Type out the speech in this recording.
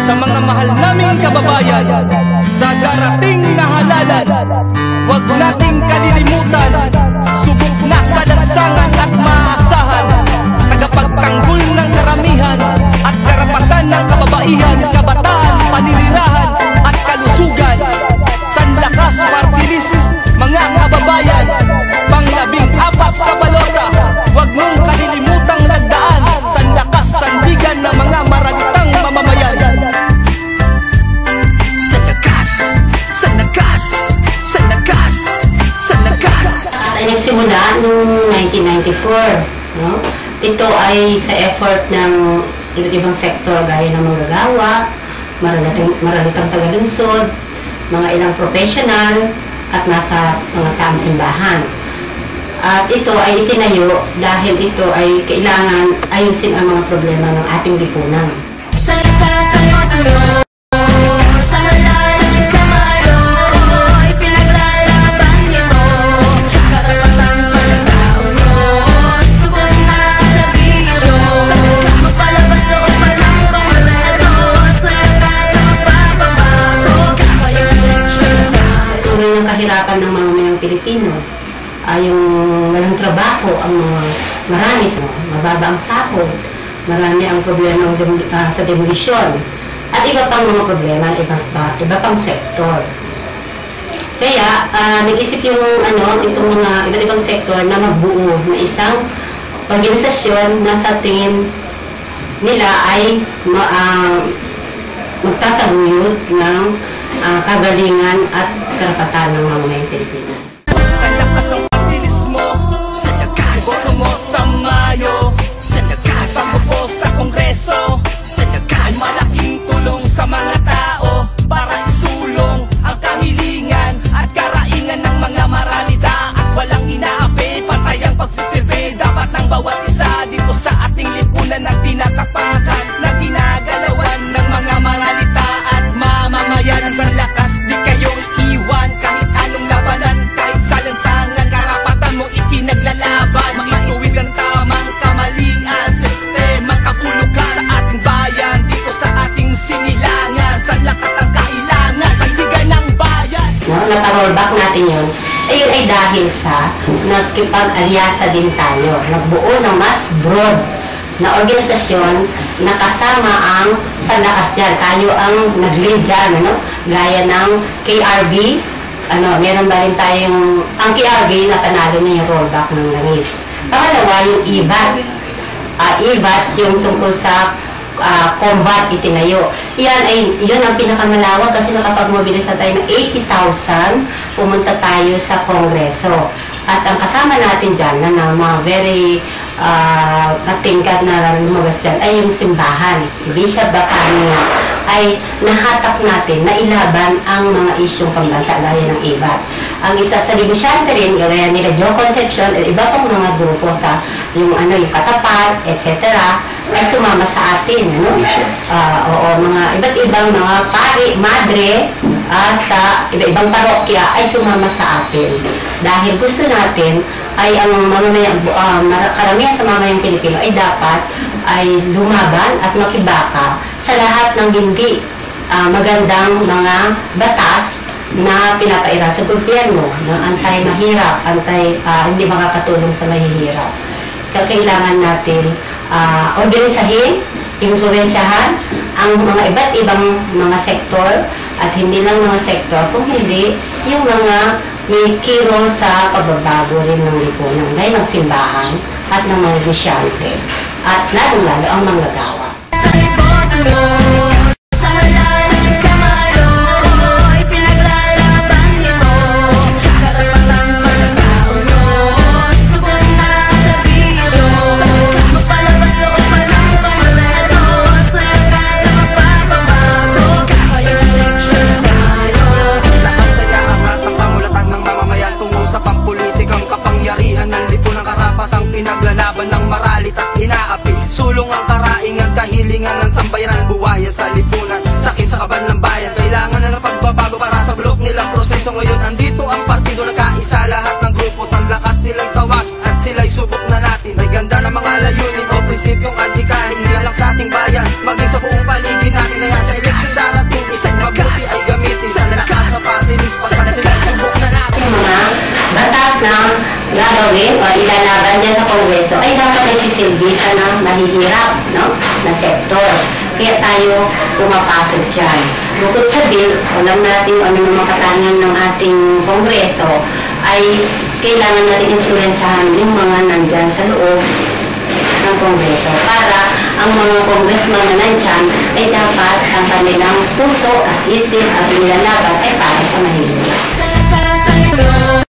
sa mga mahal naming kababayan sa darating na halalan. Huwag nating kalilimutan, subok na sa lansangan at maasahan, tagapagtanggol ng karamihan at karapatan ng kababaihan, kabataan, paninirahan at kalusugan. Sanlakas Party List, mga kababayan, pang-14 sa balota. Huwag mong kalilimutang lagdaan, sanlakas sandigan ng mga maralitang mamamayan. Sanlakas, sanlakas, sanlakas, sanlakas. Ay nagsimula noong 1994, no? Ito ay sa effort ng iba't ibang sektor gaya ng manggagawa, maralitang tagalunsod, mga ilang professional at nasa mga taong simbahan. At ito ay itinayo dahil ito ay kailangan ayusin ang mga problema ng ating lipunan. Sa lakas ang iyong sa halalan sa maroy, pinaglalaban nito, karapatan ng tao noon, subok na sa bisyo, magpalabas loob pa ng Kongreso, sa lakas ang magpapabago, ngayong eleksyon sa Tuloy ng kahirapan ng mga mamayang Pilipino, yung walang trabaho, ang mga marami, mababa ang sahod, marami ang problema sa demolisyon, at iba pang mga problema, iba pang sektor. Kaya, nag-isip yung itong mga iba't ibang sektor na magbuo na isang organisasyon na sa tingin nila ay magtataguyod ng kagalingan at karapatan ng mga mamayang Pilipino. Sa lakas ang aktivismo, sa lakas iboto mo sa Mayo, sa lakas pagbubo sa Kongreso, sa lakas malaking tulong sa mga tao para isulong ang kahilingan at karaingan ng mga maralita at walang inaapi, patay ang pagsisilbi dapat ng bawat isa dito sa ating lipunan na tinatapakan na ginagalawan ng mga maralita at mamamayan. Sa lakas di kayo iiwan kahit anong labanan, kahit sa lansangan karapatan mo ipinaglalaban, maituwid ang tamang kamalian, sistema kabulukan sa ating bayan, dito sa ating sinilangan, sa lakas ang kailangan, sandigan ng bayan. Napa-rollback natin yun, ayun ay dahil sa nakipag-alyasa din tayo, nagbuo ng mas broad na organisasyon na kasama ang Sanlakas dyan. Tayo ang nag-lead dyan, gaya ng KRB, meron ba rin tayong, ang KRB na panalo niya yung rollback ng langis. Pangalawa, yung IVAT. IVAT yung tungkol sa combat itinayo. Yun ang pinakamalawak kasi nakapag-mobilisa tayo ng 80,000, pumunta tayo sa Kongreso. At ang kasama natin dyan na mga very natingkad na lumabas dyan ay yung simbahan. Si Bishop Bacani ay nahatak natin na ilaban ang mga isyong pambansa gaya ng IVAT. Ang isa sa negosyante rin, gaya nila Joe Concepcion at iba pang mga grupo sa yung Katapat, etc. ay sumama sa atin. Mga iba't ibang mga pari, madre, sa iba-ibang parokya ay sumama sa atin. Dahil gusto natin ay ang karamihan sa mamayang Pilipino ay dapat ay lumaban at makibaka sa lahat ng hindi magandang mga batas na pinapairal sa gobyerno ng anti-mahirap, hindi makakatulong sa mahihirap. Kailangan natin organisahin, impluwensyahan ang mga iba't ibang mga sektor at hindi lang mga sektor, kung hindi yung mga may kiro sa pagbabago rin ng lipunan, gaya ng simbahan at ng mga negosyante at lalong-lalo ang manggagawa. sa iboto mo, sa halalan sa maroy, pinaglalaban nito, karapatan ng tao noon, subok na sa bisyo, magpalabas loob pa ng Kongreso, sa lakas ang magpapabago, ngayong eleksyon sa Mayo. Lakas sa yaangat ang pamulatan ng mamamayan tungo sa pampulitikang kapangyarihan ng lipunan, karapatang pinaglalaban ng maralit at inaapi, sulong ang karaingan, kahilingan ng sambayanan, buwaya sa lipunan, sakit sa kaban ng bayan. Kailangan na ng pagbabago para sa bulok nilang proseso. Ngayon andito ang partido, nagkaisa lahat ng grupo, Sanlakas silang tawag at sila'y subok na natin. May ganda ng mga layunin o prinsipyong adhikahin, hindi lang sa ating bayan, maging sa buong paligid natin. Kaya sa eleksyon gagawin o ilalaban dyan sa Kongreso ay dapat nagsisilbi sa na mahihirap, no? Na sektor. Kaya tayo pumapasok dyan. Bukod sa bill, alam natin ano yung mga katangian ng ating Kongreso ay kailangan natin influensahan yung mga nandyan sa loob ng Kongreso para ang mga congressman na nandyan ay dapat ang kanilang puso at isip at nilalaban ay para sa mahirap. Sa lakas ng ilo